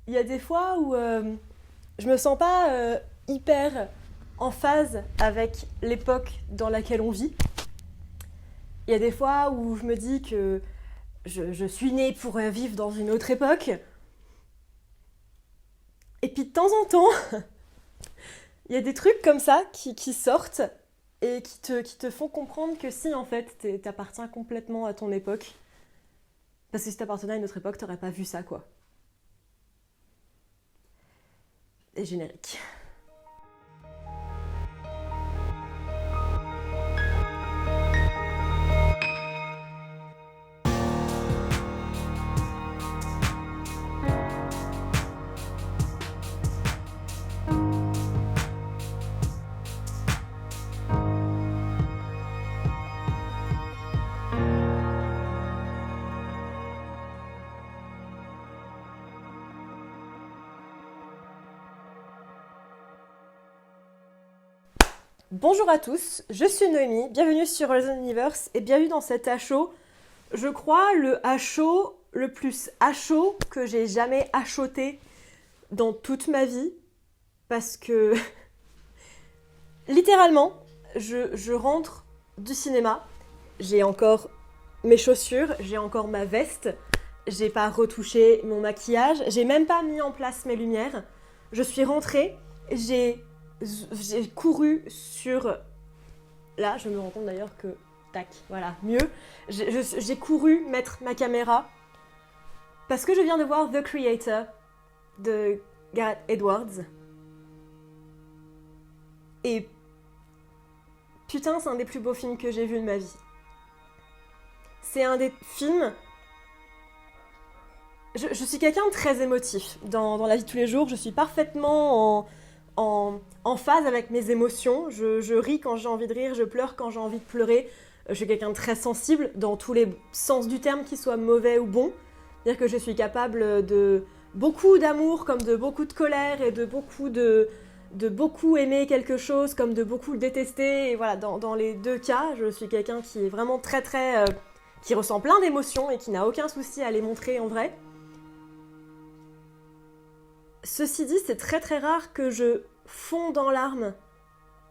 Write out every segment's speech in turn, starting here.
il y a des fois où je me sens pas hyper en phase avec l'époque dans laquelle on vit. Il y a des fois où je me dis que je suis née pour vivre dans une autre époque. Et puis de temps en temps, il y a des trucs comme ça qui sortent et qui te font comprendre que si en fait t'appartiens complètement à ton époque. Parce que si t'appartenais à une autre époque, t'aurais pas vu ça quoi. Et générique. Bonjour à tous, je suis Noémie, bienvenue sur Horizon Universe et bienvenue dans cet HO. Je crois le HO le plus HO que j'ai jamais achoté dans toute ma vie. Parce que littéralement, je rentre du cinéma, j'ai encore mes chaussures, j'ai encore ma veste, j'ai pas retouché mon maquillage, j'ai même pas mis en place mes lumières. Je suis rentrée, j'ai couru sur... Là, je me rends compte d'ailleurs que... Tac, voilà, mieux. J'ai couru mettre ma caméra parce que je viens de voir The Creator de Gareth Edwards. Et putain, c'est un des plus beaux films que j'ai vu de ma vie. C'est un des films... Je suis quelqu'un de très émotif dans la vie de tous les jours. Je suis parfaitement en phase avec mes émotions. Je ris quand j'ai envie de rire, je pleure quand j'ai envie de pleurer. Je suis quelqu'un de très sensible dans tous les sens du terme, qu'ils soient mauvais ou bons. C'est-à-dire que je suis capable de beaucoup d'amour comme de beaucoup de colère et de beaucoup aimer quelque chose comme de beaucoup le détester. Et voilà, dans les deux cas, je suis quelqu'un qui est vraiment très qui ressent plein d'émotions et qui n'a aucun souci à les montrer en vrai. Ceci dit, c'est très rare que je fonde en larmes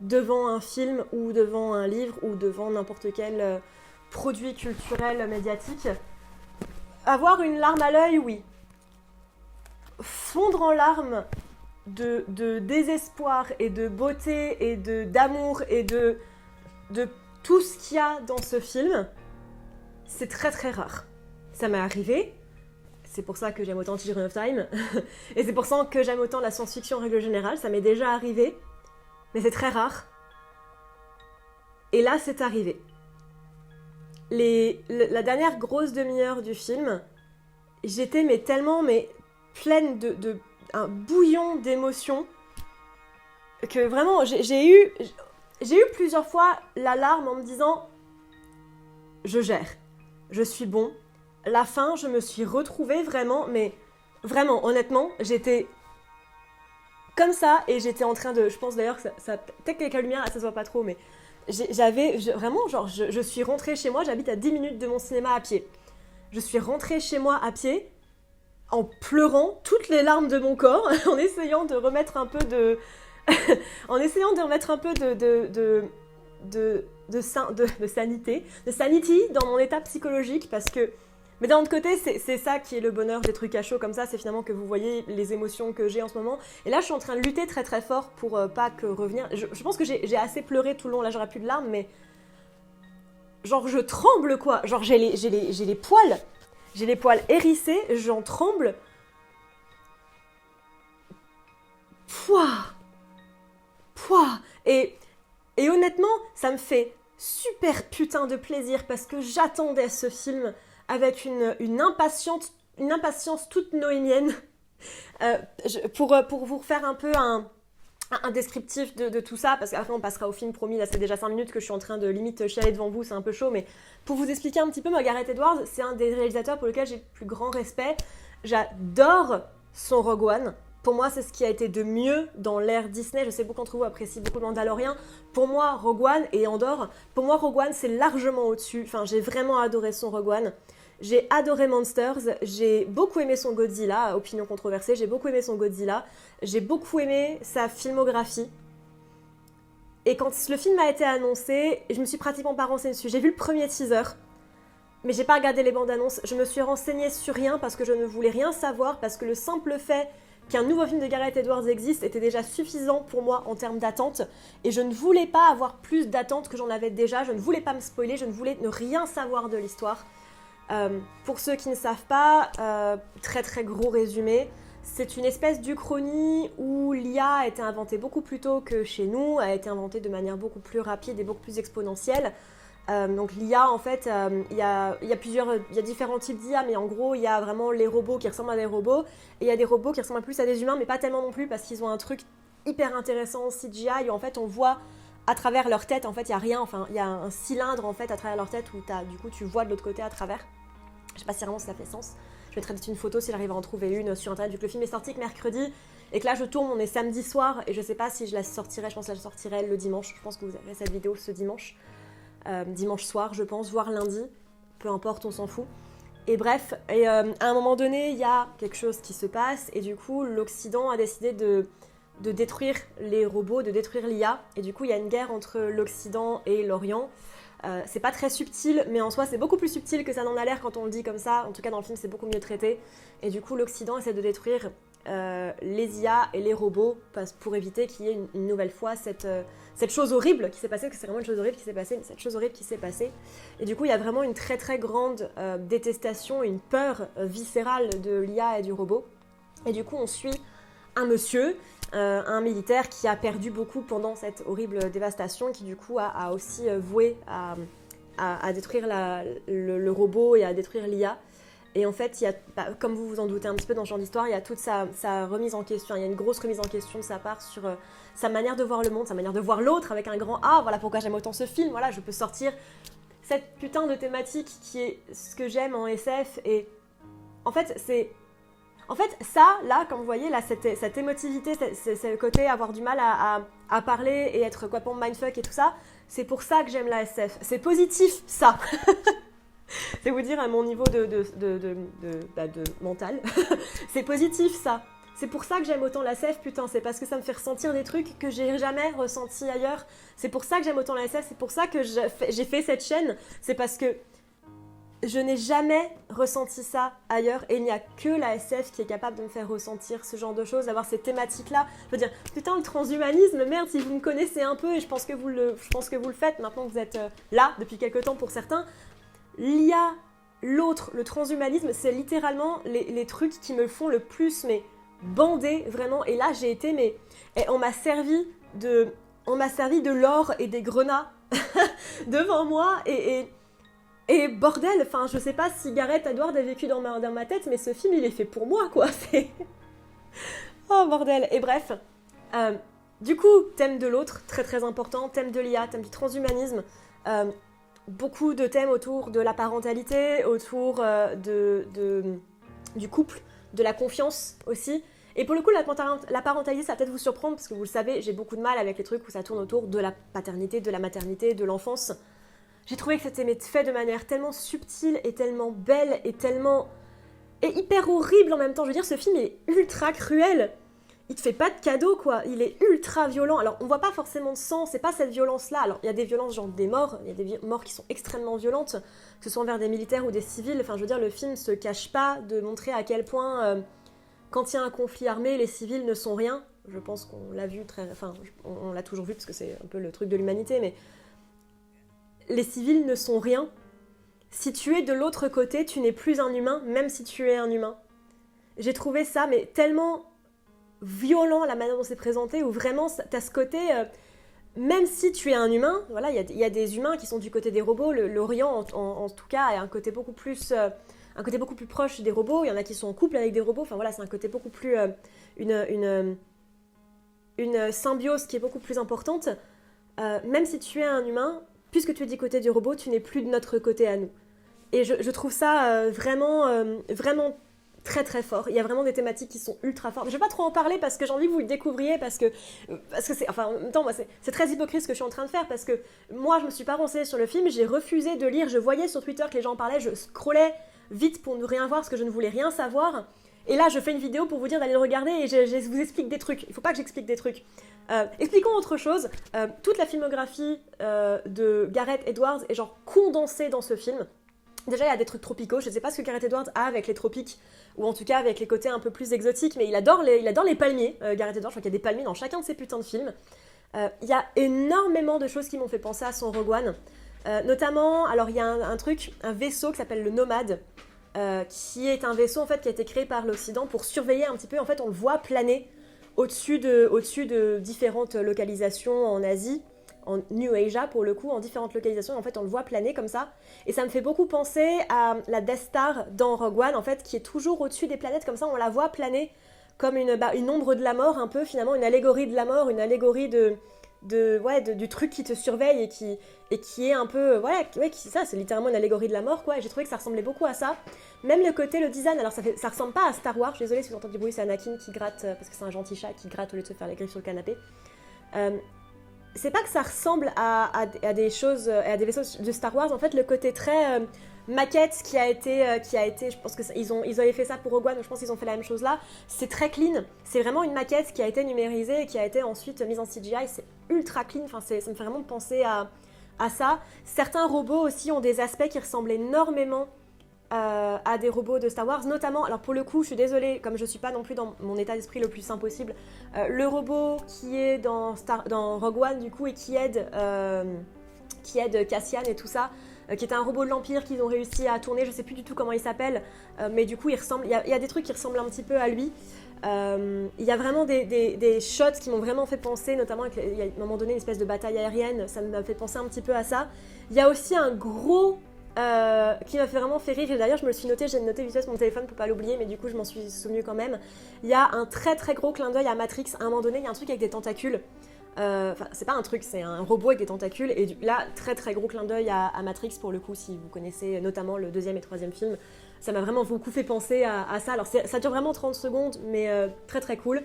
devant un film ou devant un livre ou devant n'importe quel produit culturel médiatique. Avoir une larme à l'œil, oui. Fondre en larmes de désespoir et de beauté et d'amour et de tout ce qu'il y a dans ce film, c'est très rare. Ça m'est arrivé, c'est pour ça que j'aime autant Children of Time, et c'est pour ça que j'aime autant la science-fiction en règle générale, ça m'est déjà arrivé, mais c'est très rare. Et là, c'est arrivé. La dernière grosse demi-heure du film, j'étais tellement pleine de un bouillon d'émotions que vraiment j'ai eu plusieurs fois la larme en me disant je gère, je suis bon. La fin, je me suis retrouvée vraiment, mais vraiment honnêtement, j'étais comme ça et j'étais en train de, je pense d'ailleurs que ça peut-être qu'avec la lumière ça se voit pas trop, mais vraiment genre je suis rentrée chez moi, j'habite à 10 minutes de mon cinéma à pied. Je suis rentrée chez moi à pied en pleurant toutes les larmes de mon corps, en essayant de remettre un peu de sanity dans mon état psychologique, parce que mais d'un autre côté, c'est ça qui est le bonheur des trucs à chaud comme ça, c'est finalement que vous voyez les émotions que j'ai en ce moment. Et là, je suis en train de lutter très fort pour pas que revenir. Je pense que j'ai assez pleuré tout le long, là j'aurais plus de larmes, mais genre je tremble quoi. Genre j'ai les poils hérissés, j'en tremble. Pouah. Et honnêtement, ça me fait super putain de plaisir parce que j'attendais ce film avec une impatience toute noémienne. Pour vous refaire un peu un descriptif de tout ça, parce qu'après on passera au film, promis, là c'est déjà 5 minutes que je suis en train de limite chialer devant vous, c'est un peu chaud, mais pour vous expliquer un petit peu, Gareth Edwards, c'est un des réalisateurs pour lequel j'ai le plus grand respect. J'adore son Rogue One. Pour moi, c'est ce qui a été de mieux dans l'ère Disney. Je sais beaucoup d'entre vous apprécient beaucoup le Mandalorian. Pour moi, Rogue One et Andor, pour moi, Rogue One, c'est largement au-dessus. Enfin, j'ai vraiment adoré son Rogue One. J'ai adoré Monsters, j'ai beaucoup aimé son Godzilla, opinion controversée, j'ai beaucoup aimé son Godzilla, j'ai beaucoup aimé sa filmographie. Et quand le film a été annoncé, je me suis pratiquement pas renseignée dessus. J'ai vu le premier teaser, mais j'ai pas regardé les bandes annonces. Je me suis renseignée sur rien parce que je ne voulais rien savoir, parce que le simple fait qu'un nouveau film de Gareth Edwards existe était déjà suffisant pour moi en termes d'attente. Et je ne voulais pas avoir plus d'attente que j'en avais déjà. Je ne voulais pas me spoiler, je ne voulais ne rien savoir de l'histoire. Pour ceux qui ne savent pas, très très gros résumé. C'est une espèce d'Uchronie où l'IA a été inventée beaucoup plus tôt que chez nous, a été inventée de manière beaucoup plus rapide et beaucoup plus exponentielle. Donc l'IA, en fait, il y a différents types d'IA, mais en gros, il y a vraiment les robots qui ressemblent à des robots, et il y a des robots qui ressemblent plus à des humains, mais pas tellement non plus, parce qu'ils ont un truc hyper intéressant en CGI, où en fait, on voit à travers leur tête, en fait, il y a rien, enfin, il y a un cylindre, en fait, à travers leur tête, où du coup, tu vois de l'autre côté à travers. Je sais pas si vraiment ça fait sens. Je mettrai une photo si j'arrive à en trouver une sur internet, vu que le film est sorti que mercredi, et que là je tourne, on est samedi soir, et je sais pas si je la sortirai, je pense que je la sortirai le dimanche, je pense que vous avez cette vidéo ce dimanche, dimanche soir je pense, voire lundi, peu importe, on s'en fout. Et bref, à un moment donné, il y a quelque chose qui se passe, et du coup l'Occident a décidé de détruire les robots, de détruire l'IA, et du coup il y a une guerre entre l'Occident et l'Orient. C'est pas très subtil, mais en soi c'est beaucoup plus subtil que ça n'en a l'air quand on le dit comme ça. En tout cas dans le film c'est beaucoup mieux traité. Et du coup l'Occident essaie de détruire les IA et les robots pour éviter qu'il y ait une nouvelle fois cette chose horrible qui s'est passée, parce que c'est vraiment une chose horrible qui s'est passée, mais cette chose horrible qui s'est passée. Et du coup il y a vraiment une très très grande détestation, une peur viscérale de l'IA et du robot. Et du coup on suit un monsieur, un militaire qui a perdu beaucoup pendant cette horrible dévastation, qui du coup a aussi voué à détruire le robot et à détruire l'IA. Et en fait, il y a, comme vous vous en doutez un petit peu dans ce genre d'histoire, il y a toute sa remise en question, il y a une grosse remise en question de sa part sur sa manière de voir le monde, sa manière de voir l'autre avec un grand A. Voilà pourquoi j'aime autant ce film, voilà, je peux sortir cette putain de thématique qui est ce que j'aime en SF. Et en fait, ça, là, comme vous voyez, là, cette émotivité, c'est le côté avoir du mal à parler et être complètement mindfuck et tout ça, c'est pour ça que j'aime la SF. C'est positif, ça. C'est vous dire à mon niveau de mental. C'est positif, ça. C'est pour ça que j'aime autant la SF, putain. C'est parce que ça me fait ressentir des trucs que j'ai jamais ressentis ailleurs. C'est pour ça que j'aime autant la SF. C'est pour ça que j'ai fait cette chaîne. C'est parce que je n'ai jamais ressenti ça ailleurs, et il n'y a que la SF qui est capable de me faire ressentir ce genre de choses, d'avoir ces thématiques-là. Je veux dire, putain, le transhumanisme, merde, si vous me connaissez un peu, et je pense que vous le faites maintenant que vous êtes là depuis quelques temps pour certains, l'IA, l'autre, le transhumanisme, c'est littéralement les trucs qui me font le plus, mais bander, vraiment. Et là, j'ai été, mais on m'a servi de l'or et des grenats devant moi, et bordel, enfin, je sais pas si Gareth Edwards a vécu dans ma tête, mais ce film, il est fait pour moi, quoi. C'est... Oh, bordel. Et bref, du coup, thème de l'autre, très très important, thème de l'IA, thème du transhumanisme, beaucoup de thèmes autour de la parentalité, autour du couple, de la confiance aussi. Et pour le coup, la parentalité, ça va peut-être vous surprendre, parce que vous le savez, j'ai beaucoup de mal avec les trucs où ça tourne autour de la paternité, de la maternité, de l'enfance. J'ai trouvé que c'était fait de manière tellement subtile et tellement belle et tellement... et hyper horrible en même temps. Je veux dire, ce film est ultra cruel. Il te fait pas de cadeau, quoi. Il est ultra violent. Alors, on voit pas forcément de sang, c'est pas cette violence-là. Alors, il y a des violences, genre des morts. Il y a des morts qui sont extrêmement violentes, que ce soit envers des militaires ou des civils. Enfin, je veux dire, le film se cache pas de montrer à quel point, quand il y a un conflit armé, les civils ne sont rien. Je pense qu'on l'a vu Enfin, on l'a toujours vu, parce que c'est un peu le truc de l'humanité, mais... les civils ne sont rien. Si tu es de l'autre côté, tu n'es plus un humain, même si tu es un humain. J'ai trouvé ça, mais tellement violent, la manière dont c'est présenté, où vraiment, t'as ce côté... même si tu es un humain, voilà, il y a des humains qui sont du côté des robots. L'Orient, en tout cas, a un côté beaucoup plus proche des robots. Il y en a qui sont en couple avec des robots. Enfin voilà, c'est un côté beaucoup plus... une symbiose qui est beaucoup plus importante. Même si tu es un humain... puisque tu es du côté du robot, tu n'es plus de notre côté à nous. Et je trouve ça vraiment très très fort. Il y a vraiment des thématiques qui sont ultra fortes. Je vais pas trop en parler parce que j'ai envie que vous le découvriez parce que c'est, enfin, en même temps, moi, c'est très hypocrite ce que je suis en train de faire parce que moi, je me suis pas renseignée sur le film, j'ai refusé de lire. Je voyais sur Twitter que les gens en parlaient, je scrollais vite pour ne rien voir parce que je ne voulais rien savoir. Et là, je fais une vidéo pour vous dire d'aller le regarder et je vous explique des trucs. Il faut pas que j'explique des trucs. Expliquons autre chose. Toute la filmographie de Gareth Edwards est genre condensée dans ce film. Déjà, il y a des trucs tropicaux. Je ne sais pas ce que Gareth Edwards a avec les tropiques, ou en tout cas avec les côtés un peu plus exotiques, mais il adore les palmiers, Gareth Edwards. Je crois qu'il y a des palmiers dans chacun de ses putains de films. Il y a énormément de choses qui m'ont fait penser à son Rogue One. Notamment, alors il y a un vaisseau qui s'appelle le Nomade, qui est un vaisseau en fait qui a été créé par l'Occident pour surveiller un petit peu. En fait, on le voit planer au-dessus de différentes localisations en Asie, en New Asia pour le coup, en différentes localisations. En fait, on le voit planer comme ça. Et ça me fait beaucoup penser à la Death Star dans Rogue One, en fait, qui est toujours au-dessus des planètes comme ça. On la voit planer comme une ombre de la mort, un peu finalement, une allégorie de la mort, une allégorie du truc qui te surveille et qui est un peu, voilà, ouais, ça, c'est littéralement une allégorie de la mort, quoi, et j'ai trouvé que ça ressemblait beaucoup à ça. Même le design, alors ça ressemble pas à Star Wars, je suis désolée si vous entendez du bruit, c'est Anakin qui gratte, parce que c'est un gentil chat qui gratte au lieu de se faire les griffes sur le canapé. C'est pas que ça ressemble à des choses, à des vaisseaux de Star Wars, en fait, le côté très maquette qui a été, je pense que ils avaient fait ça pour Rogue One, je pense qu'ils ont fait la même chose là, c'est très clean, c'est vraiment une maquette qui a été numérisée et qui a été ensuite mise en CGI, c'est ultra clean, enfin, ça me fait vraiment penser à ça. Certains robots aussi ont des aspects qui ressemblent énormément à des robots de Star Wars, notamment, alors pour le coup, je suis désolée, comme je suis pas non plus dans mon état d'esprit le plus sain possible, le robot qui est dans Rogue One, du coup, et qui aide Cassian et tout ça, qui est un robot de l'Empire qu'ils ont réussi à tourner, je sais plus du tout comment il s'appelle, mais du coup, il y a des trucs qui ressemblent un petit peu à lui. Il y a vraiment des shots qui m'ont vraiment fait penser, notamment il y a à un moment donné une espèce de bataille aérienne, ça m'a fait penser un petit peu à ça. Il y a aussi un gros qui m'a fait vraiment fait rire, et d'ailleurs j'ai noté vite fait sur mon téléphone pour pas l'oublier, mais du coup je m'en suis souvenu quand même. Il y a un très très gros clin d'œil à Matrix. À un moment donné, il y a un truc avec des tentacules. Enfin, c'est pas un truc, c'est un robot avec des tentacules, et là, très très gros clin d'œil à Matrix pour le coup, si vous connaissez notamment le deuxième et troisième film. Ça m'a vraiment beaucoup fait penser à ça. Alors ça dure vraiment 30 secondes, mais très très cool.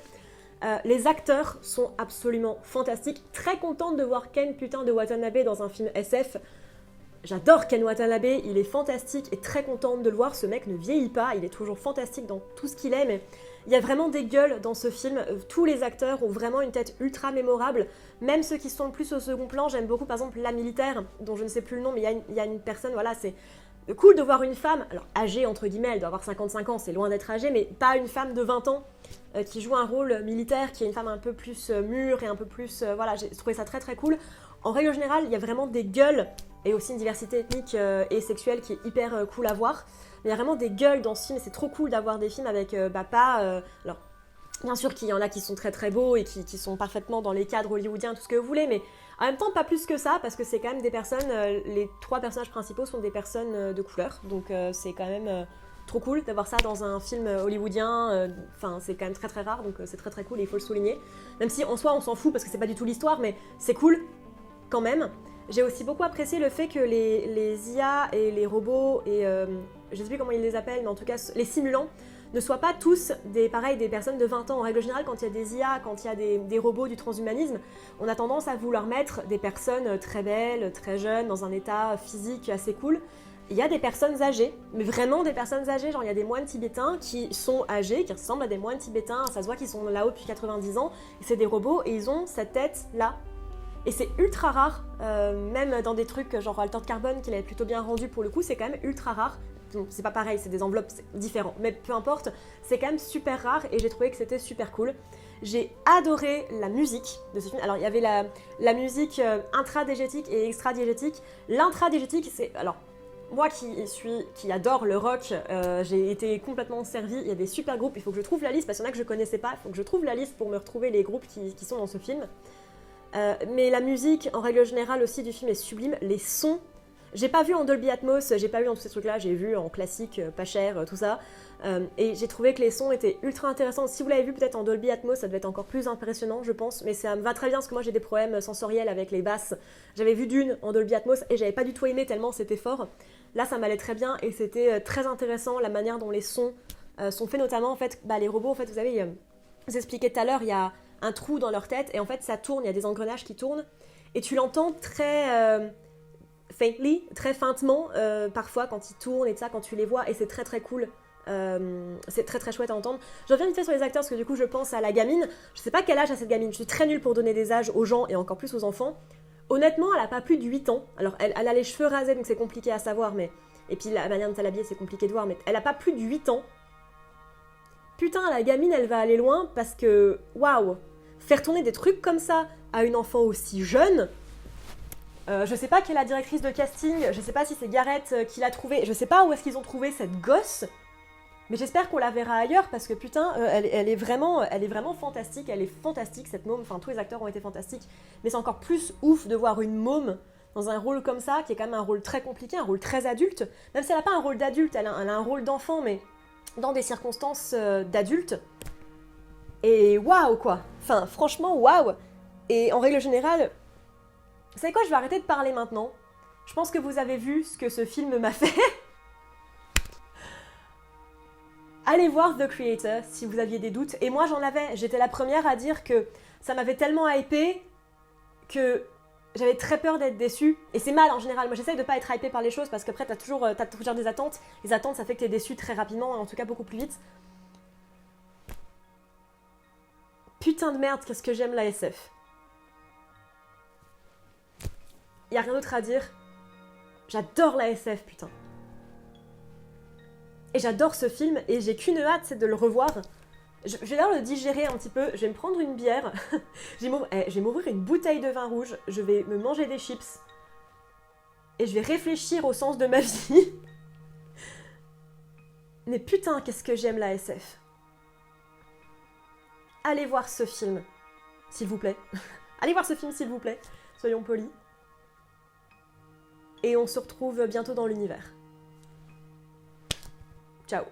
Les acteurs sont absolument fantastiques. Très contente de voir Ken putain de Watanabe dans un film SF. J'adore Ken Watanabe, il est fantastique et très contente de le voir. Ce mec ne vieillit pas, il est toujours fantastique dans tout ce qu'il est, mais il y a vraiment des gueules dans ce film. Tous les acteurs ont vraiment une tête ultra mémorable, même ceux qui sont le plus au second plan. J'aime beaucoup par exemple la militaire, dont je ne sais plus le nom, mais il y a une personne, voilà, c'est cool de voir une femme, alors âgée entre guillemets, elle doit avoir 55 ans, c'est loin d'être âgée, mais pas une femme de 20 ans qui joue un rôle militaire, qui est une femme un peu plus mûre et un peu plus, voilà, j'ai trouvé ça très très cool. En règle générale, il y a vraiment des gueules et aussi une diversité ethnique et sexuelle qui est hyper cool à voir. Mais il y a vraiment des gueules dans ce film, et c'est trop cool d'avoir des films avec alors, bien sûr qu'il y en a qui sont très très beaux et qui sont parfaitement dans les cadres hollywoodiens, tout ce que vous voulez, mais en même temps pas plus que ça, parce que c'est quand même des personnes, les 3 personnages principaux sont des personnes de couleur, donc c'est quand même trop cool d'avoir ça dans un film hollywoodien, enfin c'est quand même très très rare, donc c'est très très cool et il faut le souligner. Même si en soi on s'en fout parce que c'est pas du tout l'histoire, mais c'est cool quand même. J'ai aussi beaucoup apprécié le fait que les IA et les robots, et je sais plus comment ils les appellent, mais en tout cas les simulants, ne soient pas tous des personnes de 20 ans. En règle générale, quand il y a des IA, quand il y a des robots du transhumanisme, on a tendance à vouloir mettre des personnes très belles, très jeunes, dans un état physique assez cool. Il y a des personnes âgées, mais vraiment des personnes âgées, genre il y a des moines tibétains qui sont âgés, qui ressemblent à des moines tibétains, ça se voit qu'ils sont là-haut depuis 90 ans, et c'est des robots, et ils ont cette tête-là. Et c'est ultra rare, même dans des trucs genre Altered Carbon, qu'il avait plutôt bien rendu pour le coup, c'est quand même ultra rare. Donc, c'est pas pareil, c'est des enveloppes différents, mais peu importe, c'est quand même super rare et j'ai trouvé que c'était super cool. J'ai adoré la musique de ce film. Alors il y avait la musique intradiégétique et extradiégétique. L'intradiégétique, c'est... Alors, moi qui adore le rock, j'ai été complètement servie. Il y a des super groupes, il faut que je trouve la liste, parce qu'il y en a que je connaissais pas, il faut que je trouve la liste pour me retrouver les groupes qui sont dans ce film. Mais la musique, en règle générale aussi, du film est sublime. Les sons, j'ai pas vu en Dolby Atmos, j'ai pas vu en tous ces trucs-là, j'ai vu en classique, pas cher, tout ça. Et j'ai trouvé que les sons étaient ultra intéressants. Si vous l'avez vu peut-être en Dolby Atmos, ça devait être encore plus impressionnant, je pense. Mais ça me va très bien, parce que moi j'ai des problèmes sensoriels avec les basses. J'avais vu Dune en Dolby Atmos et j'avais pas du tout aimé tellement c'était fort. Là, ça m'allait très bien et c'était très intéressant, la manière dont les sons sont faits notamment, en fait, les robots, en fait, vous savez, vous expliquez tout à l'heure, il y a un trou dans leur tête, et en fait, ça tourne, il y a des engrenages qui tournent, et tu l'entends très faintly, très feintement, parfois, quand ils tournent et tout ça, quand tu les vois, et c'est très très cool. C'est très très chouette à entendre. Je reviens vite fait sur les acteurs parce que du coup je pense à la gamine. Je sais pas quel âge a cette gamine, je suis très nulle pour donner des âges aux gens et encore plus aux enfants. Honnêtement, elle a pas plus de 8 ans. Alors elle a les cheveux rasés donc c'est compliqué à savoir, mais. Et puis la manière de s'habiller c'est compliqué de voir, mais elle a pas plus de 8 ans. Putain, la gamine elle va aller loin parce que. Waouh! Faire tourner des trucs comme ça à une enfant aussi jeune. Je sais pas qui est la directrice de casting, je sais pas si c'est Gareth qui l'a trouvée, je sais pas où est-ce qu'ils ont trouvé cette gosse. Mais j'espère qu'on la verra ailleurs parce que putain, elle est vraiment fantastique. Elle est fantastique cette môme. Enfin, tous les acteurs ont été fantastiques. Mais c'est encore plus ouf de voir une môme dans un rôle comme ça, qui est quand même un rôle très compliqué, un rôle très adulte. Même si elle n'a pas un rôle d'adulte, elle a un rôle d'enfant, mais dans des circonstances d'adulte. Et waouh quoi. Enfin, franchement, waouh. Et en règle générale, vous savez quoi, je vais arrêter de parler maintenant. Je pense que vous avez vu ce que ce film m'a fait. Allez voir The Creator si vous aviez des doutes. Et moi j'en avais, j'étais la première à dire que ça m'avait tellement hypé que j'avais très peur d'être déçue. Et c'est mal en général, moi j'essaye de pas être hypée par les choses parce qu'après t'as toujours des attentes. Les attentes ça fait que t'es déçu très rapidement, en tout cas beaucoup plus vite. Putain de merde, qu'est-ce que j'aime la SF. Y a rien d'autre à dire. J'adore la SF, putain. Et j'adore ce film et j'ai qu'une hâte, c'est de le revoir. Je vais d'ailleurs le digérer un petit peu, je vais me prendre une bière, je vais m'ouvrir une bouteille de vin rouge, je vais me manger des chips et je vais réfléchir au sens de ma vie. Mais putain, qu'est-ce que j'aime la SF. Allez voir ce film, s'il vous plaît. Allez voir ce film, s'il vous plaît, soyons polis. Et on se retrouve bientôt dans l'univers. Ciao.